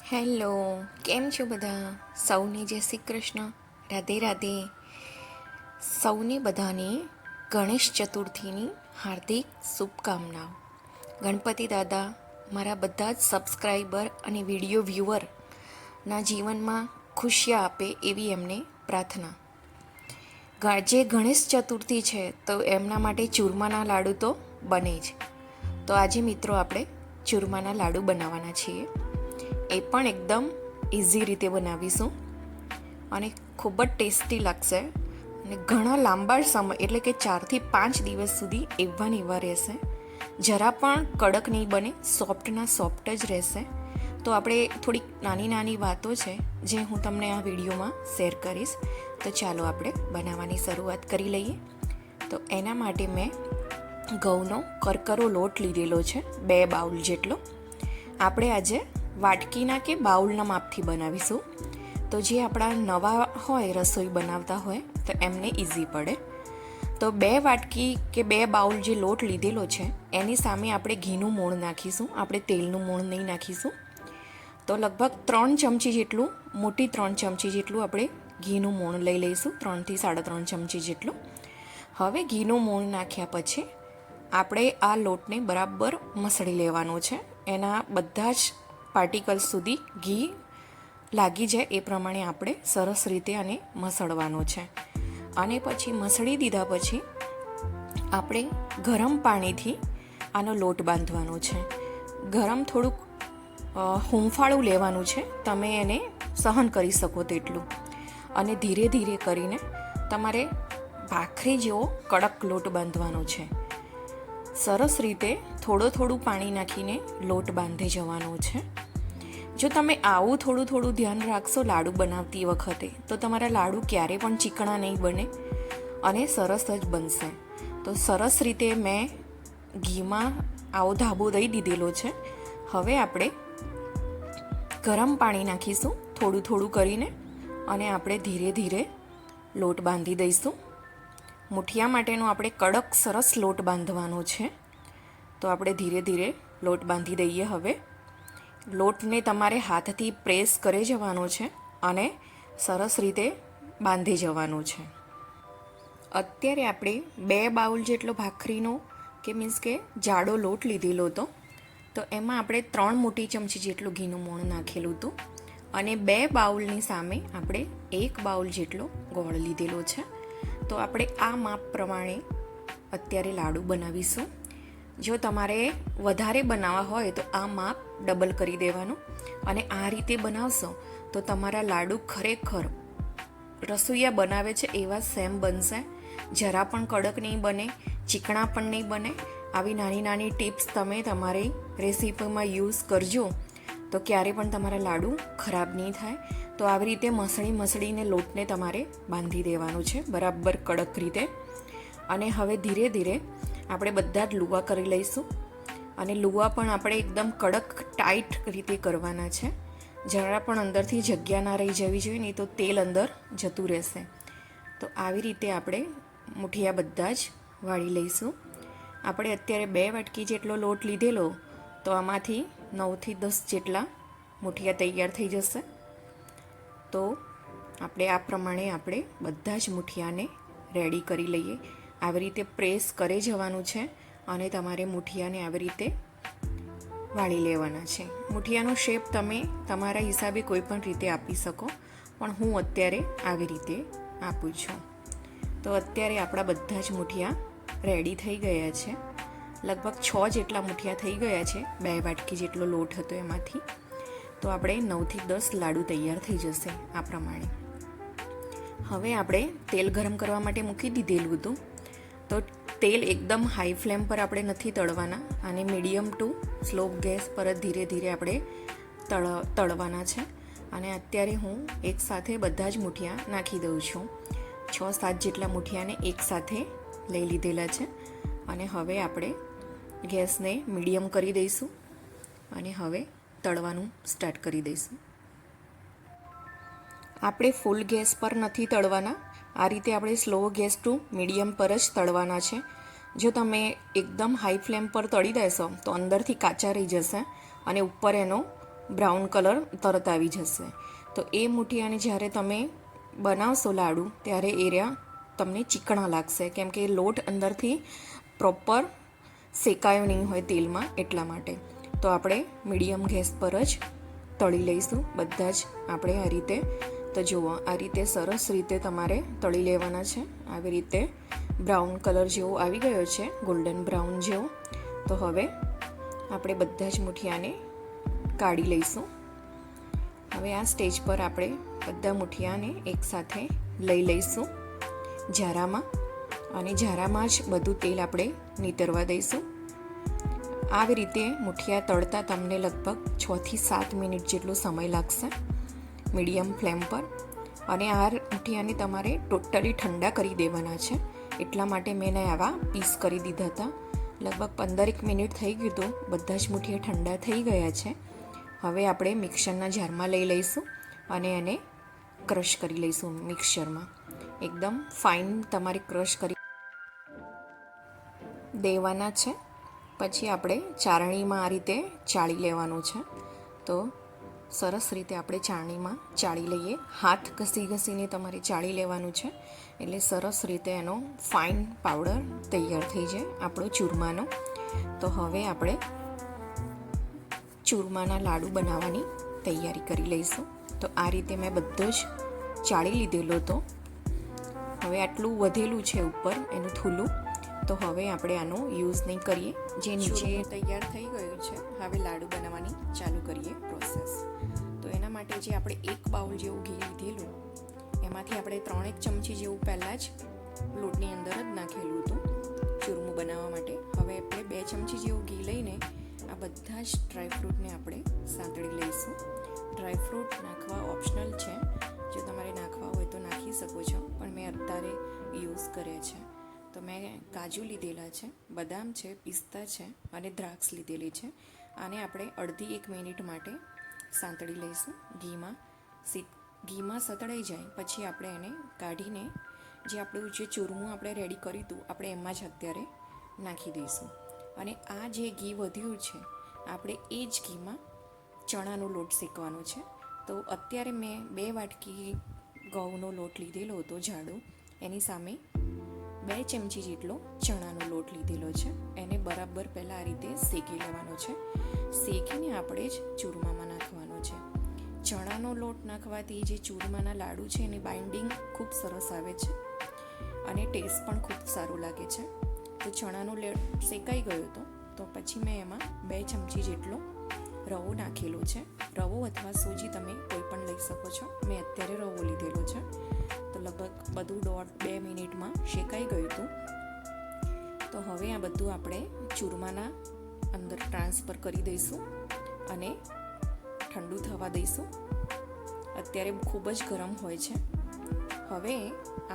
Hello, કેમ છો બધા? સૌને જય શ્રી કૃષ્ણ, રાધે રાધે. સૌને બધાને ગણેશ ચતુર્થીની હાર્દિક શુભકામનાઓ. ગણપતિ દાદા મારા બધા જ સબસ્ક્રાઈબર અને વિડીયો વ્યુઅરના જીવનમાં ખુશિયા આપે એવી એમને પ્રાર્થના. જે ગણેશ ચતુર્થી છે તો એમના માટે ચૂરમાના લાડુ તો બને જ. તો આજે મિત્રો આપણે ચૂરમાના લાડુ બનાવવાના છીએ. એ પણ એકદમ ઇઝી રીતે બનાવીશું અને ખૂબ જ ટેસ્ટી લાગશે અને ઘણા લાંબા સમય એટલે કે 4 થી 5 દિવસ સુધી એવા ને એવા રહેશે. જરા પણ કડક નહીં બને, સોફ્ટના સોફ્ટ જ રહેશે. તો આપણે થોડીક નાની નાની વાતો છે જે હું તમને આ વિડીયોમાં શેર કરીશ. તો ચાલો આપણે બનાવવાની શરૂઆત કરી લઈએ. તો એના માટે મેં ઘઉંનો કરકરો લોટ લીધેલો છે, 2 બાઉલ જેટલો. આપણે આજે વાટકીના કે બાઉલના માપથી બનાવીશું. તો જે આપણા નવા હોય રસોઈ બનાવતા હોય તો એમને ઇઝી પડે. તો 2 વાટકી કે 2 બાઉલ જે લોટ લીધેલો છે એની સામે આપણે ઘીનું મોણ નાખીશું. આપણે તેલનું મોણ નહીં નાખીશું. તો લગભગ 3 ચમચી જેટલું, મોટી 3 ચમચી જેટલું આપણે ઘીનું મોણ લઈ લઈશું, 3 થી 3.5 ચમચી જેટલું. હવે ઘીનું મોણ નાખ્યા પછી આપણે આ લોટને બરાબર મસળી લેવાનો છે. એના બધા જ પાર્ટિકલ્સ સુધી ઘી લાગી જાય એ પ્રમાણે આપણે સરસ રીતે આને મસળવાનો છે. અને પછી મસળી દીધા પછી આપણે ગરમ પાણીથી આનો લોટ બાંધવાનો છે. ગરમ થોડુંક હૂંફાળું લેવાનું છે, તમે એને સહન કરી શકો તેટલું. અને ધીરે ધીરે કરીને તમારે ભાખરી જેવો કડક લોટ બાંધવાનો છે. સરસ રીતે થોડું પાણી નાખીને લોટ બાંધી જવાનો છે. જો તમે આવું થોડું ધ્યાન રાખશો લાડુ બનાવતી વખતે તો તમારા લાડુ ક્યારે પણ ચીકણા નહીં બને અને સરસ જ બનશે. તો સરસ રીતે મેં ઘીમાં આવો ધાબો દઈ દીધેલો છે. હવે આપણે ગરમ પાણી નાખીશું થોડું કરીને અને આપણે ધીરે ધીરે લોટ બાંધી દઈશું. મુઠિયા માટેનો આપણે કડક સરસ લોટ બાંધવાનો છે. તો આપણે ધીરે ધીરે લોટ બાંધી દઈએ. હવે લોટને તમારે હાથથી પ્રેસ કરી જવાનો છે અને સરસ રીતે બાંધી જવાનું છે. અત્યારે આપણે 2 બાઉલ જેટલો ભાખરીનો કે મીન્સ કે જાડો લોટ લીધેલો હતો. તો એમાં આપણે 3 મોટી ચમચી જેટલું ઘીનું મોણ નાખેલું હતું અને 2 બાઉલની સામે આપણે 1 બાઉલ જેટલો ગોળ લીધેલો છે. તો આપણે આ માપ પ્રમાણે અત્યારે લાડુ બનાવીશું. જો તમારે વધારે બનાવવા હોય તો આ માપ ડબલ કરી દેવાનું અને આ રીતે બનાવશો તો તમારા લાડુ ખરેખર રસોઈયા બનાવે છે એવા સેમ બનશે. જરા પણ કડક નહીં બને, ચીકણા પણ નહીં બને. આવી નાની નાની ટિપ્સ તમે તમારી રેસીપીમાં યુઝ કરજો તો ક્યારે પણ તમારા લાડુ ખરાબ નહીં થાય. તો આવી રીતે મસળીને લોટને તમારે બાંધી દેવાનું છે બરાબર કડક રીતે. અને હવે ધીરે ધીરે આપણે બધા જ લુવા કરી લઈશું. અને લુવા પણ આપણે એકદમ કડક ટાઈટ રીતે કરવાના છે. જરા પણ અંદરથી જગ્યા ના રહી જવી જોઈએ, નહીં તો તેલ અંદર જતું રહેશે. તો આવી રીતે આપણે મુઠિયા બધા જ વાળી લઈશું. આપણે અત્યારે 2 વાટકી જેટલો લોટ લીધેલો તો આમાંથી 9 થી 10 જેટલા મુઠિયા તૈયાર થઈ જશે. તો આપણે આ પ્રમાણે આપણે બધા જ મુઠિયાને રેડી કરી લઈએ. આવી રીતે પ્રેસ કરી જવાનું છે અને તમારે મુઠિયાને આવી રીતે વાળી લેવાના છે. મુઠિયાનો શેપ તમે તમારા હિસાબે કોઈ પણ રીતે આપી શકો, પણ હું અત્યારે આવી રીતે આપું છું. તો અત્યારે આપણા બધા જ મુઠિયા રેડી થઈ ગયા છે. લગભગ 6 જેટલા મુઠિયા થઈ ગયા છે. 2 વાટકી જેટલો લોટ હતો એમાંથી. તો આપણે 9 થી 10 લાડુ તૈયાર થઈ જશે આ પ્રમાણે. હવે આપણે તેલ ગરમ કરવા માટે મૂકી દીધેલું હતું. તો તેલ એકદમ હાઈ ફ્લેમ પર આપણે નથી તળવાના, અને મીડિયમ ટુ સ્લો ગેસ પર જ ધીરે ધીરે આપણે તળવાના છે. અને અત્યારે હું એકસાથે બધા જ મુઠિયા નાખી દઉં છું. 6-7 જેટલા મુઠિયાને એકસાથે લઈ લીધેલા છે. અને હવે આપણે ગેસને મીડિયમ કરી દઈશું અને હવે તળવાનું સ્ટાર્ટ કરી દઈશું. આપણે ફૂલ ગેસ પર નથી તળવાના, આ રીતે આપણે સ્લો ગેસ ટુ મીડિયમ પર જ તળવાના છે. જો તમે એકદમ હાઈ ફ્લેમ પર તળી દેશો તો અંદરથી કાચા રહી જશે અને ઉપર એનો બ્રાઉન કલર તરત આવી જશે. તો એ મૂઠિયાને જ્યારે તમે બનાવશો લાડુ ત્યારે એરિયા તમને ચીકણા લાગશે, કેમ કે લોટ અંદરથી પ્રોપર શેકાયો નહીં હોય તેલમાં, એટલા માટે. તો આપણે મીડિયમ ગેસ પર જ તળી લઈશું બધા જ આપણે આ રીતે. તો જુઓ, આ રીતે સરસ રીતે તમારે તળી લેવાના છે. આવી રીતે બ્રાઉન કલર જેવો આવી ગયો છે, ગોલ્ડન બ્રાઉન જેવો. તો હવે આપણે બધા જ મૂઠિયાને કાઢી લઈશું. હવે આ સ્ટેજ પર આપણે બધા મૂઠિયાને એકસાથે લઈ લઈશું ઝારામાં, અને ઝારામાં જ બધું તેલ આપણે નીતરવા દઈશું. આવી રીતે મૂઠિયા તળતા તમને લગભગ 6 થી 7 મિનિટ જેટલો સમય લાગશે મીડિયમ ફ્લેમ પર. અને આ મૂઠિયાને તમારે ટોટલી ઠંડા કરી દેવાના છે, એટલા માટે મેં આવા પીસ કરી દીધા હતા. લગભગ 15 મિનિટ થઈ ગયું હતું, બધા જ મૂઠિયા ઠંડા થઈ ગયા છે. હવે આપણે મિક્સરના જારમાં લઈ લઈશું અને એને ક્રશ કરી લઈશું મિક્સરમાં. એકદમ ફાઇન તમારે ક્રશ કરી દેવાના છે. પછી આપણે ચાળણીમાં આ રીતે ચાળી લેવાનું છે. તો સરસ રીતે આપણે ચાળણીમાં ચાળી લઈએ. હાથ ઘસીને તમારે ચાળી લેવાનું છે, એટલે સરસ રીતે એનો ફાઇન પાવડર તૈયાર થઈ જાય આપણો ચૂરમાનો. તો હવે આપણે ચૂરમાના લાડુ બનાવવાની તૈયારી કરી લઈશું. તો આ રીતે મેં બધો જ ચાળી લીધેલો હતો. હવે આટલું વધેલું છે ઉપર એનું થૂલું, તો હવે આપણે આનો યુઝ નહીં કરીએ. જે નીચે તૈયાર થઈ ગયું છે, હવે લાડુ બનાવવાની ચાલુ કરીએ પ્રોસેસ. તો એના માટે જે આપણે 1 બાઉલ જેવું ઘી લીધેલું, એમાંથી આપણે 3 ચમચી જેવું પહેલાં જ લોટની અંદર જ નાખેલું હતું ચૂરમું બનાવવા માટે. હવે આપણે 2 ચમચી જેવું ઘી લઈને આ બધા જ ડ્રાયફ્રૂટને આપણે સાંતળી લઈશું. ડ્રાયફ્રૂટ નાખવા ઓપ્શનલ છે, જો તમારે નાખવા હોય તો નાખી શકો છો, પણ મેં અત્યારે યુઝ કરે છે. તો મેં કાજુ લીધેલા છે, બદામ છે, પિસ્તા છે અને દ્રાક્ષ લીધેલી છે. આને આપણે અડધી 1 મિનિટ માટે સાંતળી લઈશું ઘીમાં. ઘીમાં સતળાઈ જાય પછી આપણે એને કાઢીને જે આપણું જે ચૂરમું આપણે રેડી કર્યું હતું, આપણે એમાં જ અત્યારે નાખી દઈશું. અને આ જે ઘી વધ્યું છે, આપણે એ જ ઘીમાં ચણાનો લોટ શેકવાનો છે. તો અત્યારે મેં 2 વાટકી ઘઉંનો લોટ લીધેલો હતો જાડો, એની સામે 2 ચમચી જેટલો ચણાનો લોટ લીધેલો છે. એને બરાબર પહેલાં આ રીતે શેકી લેવાનો છે. શેકીને આપણે જ ચૂરમામાં નાખવાનો છે. ચણાનો લોટ નાખવાથી જે ચૂરમાના લાડુ છે એની બાઇન્ડિંગ ખૂબ સરસ આવે છે અને ટેસ્ટ પણ ખૂબ સારું લાગે છે. તો ચણાનો લોટ શેકાઈ ગયો હતો, તો પછી મેં એમાં 2 ચમચી જેટલો રવો નાખેલો છે. રવો અથવા સૂજી તમે કોઈ પણ લઈ શકો છો. મેં અત્યારે રવો લીધેલો છે. તો લગભગ બધું 1.5-2 મિનિટમાં શેકાઈ ગયું હતું. તો હવે આ બધું આપણે ચૂરમાના અંદર ટ્રાન્સફર કરી દઈશું અને ઠંડુ થવા દઈશું. અત્યારે ખૂબ જ ગરમ હોય છે. હવે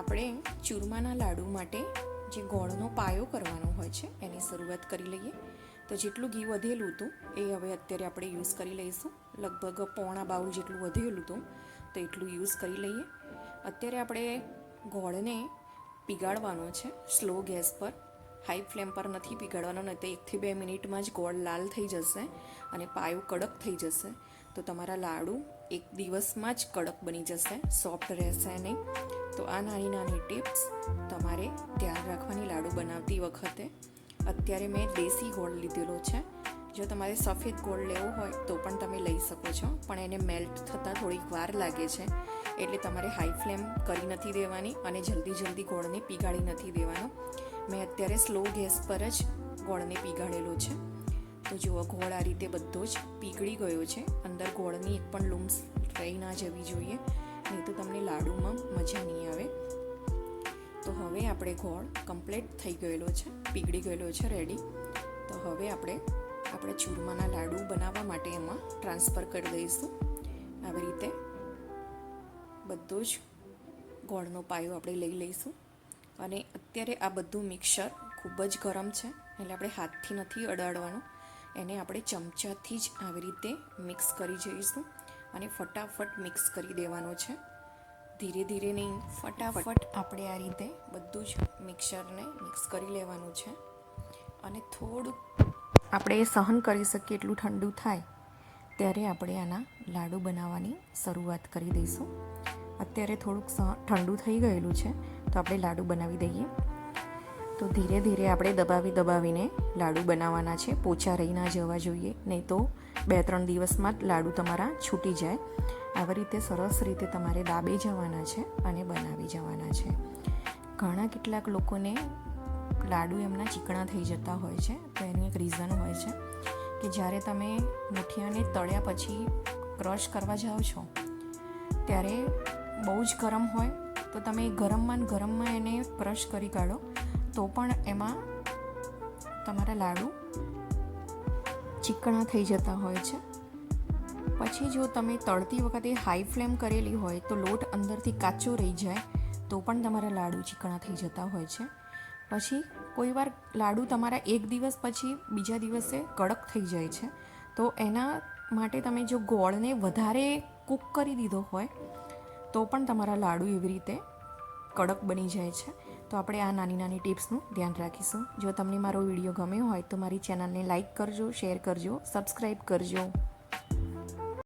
આપણે ચૂરમાના લાડુ માટે જે ગોળનો પાયો કરવાનો હોય છે એની શરૂઆત કરી લઈએ. તો જેટલું ઘી વધેલું હતું એ હવે અત્યારે આપણે યુઝ કરી લઈશું. લગભગ 1.25 બાઉલ જેટલું વધેલું હતું, તો એટલું યુઝ કરી લઈએ. અત્યારે આપણે ગોળને પીગાળવાનો છે સ્લો ગેસ પર. હાઈ ફ્લેમ પર નથી પીગાળવાનો, નહીં તો 1 થી 2 મિનિટમાં જ ગોળ લાલ થઈ જશે અને પાયો કડક થઈ જશે. તો તમારા લાડુ 1 દિવસમાં જ કડક બની જશે, સોફ્ટ રહેશે નહીં. તો આ નાની નાની ટિપ્સ તમારે ધ્યાન રાખવાની લાડુ બનાવતી વખતે. અત્યારે મેં દેશી ગોળ લીધેલો છે. જો તમારે સફેદ ગોળ લેવો હોય તો પણ તમે લઈ શકો છો, પણ એને મેલ્ટ થતાં થોડીક વાર લાગે છે, એટલે તમારે હાઈ ફ્લેમ કરી નથી દેવાની અને જલ્દી ગોળને પીગાળી નથી દેવાનો. મેં અત્યારે સ્લો ગેસ પર જ ગોળને પીગાળેલો છે. તો જુઓ, ગોળ આ રીતે બધો જ પીગળી ગયો છે. અંદર ગોળની એક પણ લૂમ્સ રહી ના જવી જોઈએ, નહીં તો તમને લાડુમાં મજા નહીં આવે. તો હવે આપણે ગોળ કમ્પ્લીટ થઈ ગયેલો છે, પીગળી ગયેલો છે, રેડી. તો હવે આપણે ચૂરમાના લાડુ બનાવવા માટે એમાં ટ્રાન્સફર કરી દઈશું. આવી રીતે બધો જ ગોળનો પાયો આપણે લઈ લઈશું. અને અત્યારે આ બધું મિક્સર ખૂબ જ ગરમ છે, એટલે આપણે હાથથી નથી અડાડવાનું. એને આપણે ચમચાથી જ આવી રીતે મિક્સ કરી જઈશું અને ફટાફટ મિક્સ કરી દેવાનું છે. ધીરે ધીરે નહીં, ફટાફટ આપણે આ રીતે બધું જ મિક્સરને મિક્સ કરી લેવાનું છે. અને થોડુંક આપણે સહન કરી શકીએ એટલું ઠંડુ થાય ત્યારે આપણે આના લાડુ બનાવવાની શરૂઆત કરી દઈશું. અત્યારે થોડુંક ઠંડુ થઈ ગયેલું છે તો આપણે લાડુ બનાવી દઈએ. તો ધીરે ધીરે આપણે દબાવીને લાડુ બનાવવાના છે. પોચા રહી ના જવા જોઈએ, નહીં તો 2-3 દિવસમાં જ લાડુ તમારા છૂટી જાય. આવી રીતે સરસ રીતે તમારે દાબી જવાના છે અને બનાવી જવાના છે. ઘણા કેટલાક લોકોને લાડુ એમના ચીકણા થઈ જતા હોય છે, તો એનું એક રીઝન હોય છે કે જ્યારે તમે મુઠિયાને તળ્યા પછી ક્રશ કરવા જાઓ છો ત્યારે બહુ જ ગરમ હોય, તો તમે ગરમમાં એને ક્રશ કરી કાઢો તો પણ એમાં તમારા લાડુ ચીકણા થઈ જતા હોય છે. પછી જો તમે તળતી વખતે હાઈ ફ્લેમ કરેલી હોય તો લોટ અંદરથી કાચો રહી જાય તો પણ તમારા લાડુ ચીકણા થઈ જતા હોય છે. પછી કોઈ વાર લાડુ તમારા એક દિવસ પછી બીજા દિવસે કડક થઈ જાય છે, તો એના માટે તમે જો ગોળને વધારે કૂક કરી દીધો હોય તો પણ તમારા લાડુ એવી રીતે કડક બની જાય છે. તો આપણે આ નાની નાની ટિપ્સનું ધ્યાન રાખીશું. જો તમને મારો વિડીયો ગમ્યો હોય તો મારી ચેનલને લાઈક કરજો, શેર કરજો, સબસ્ક્રાઈબ કરજો.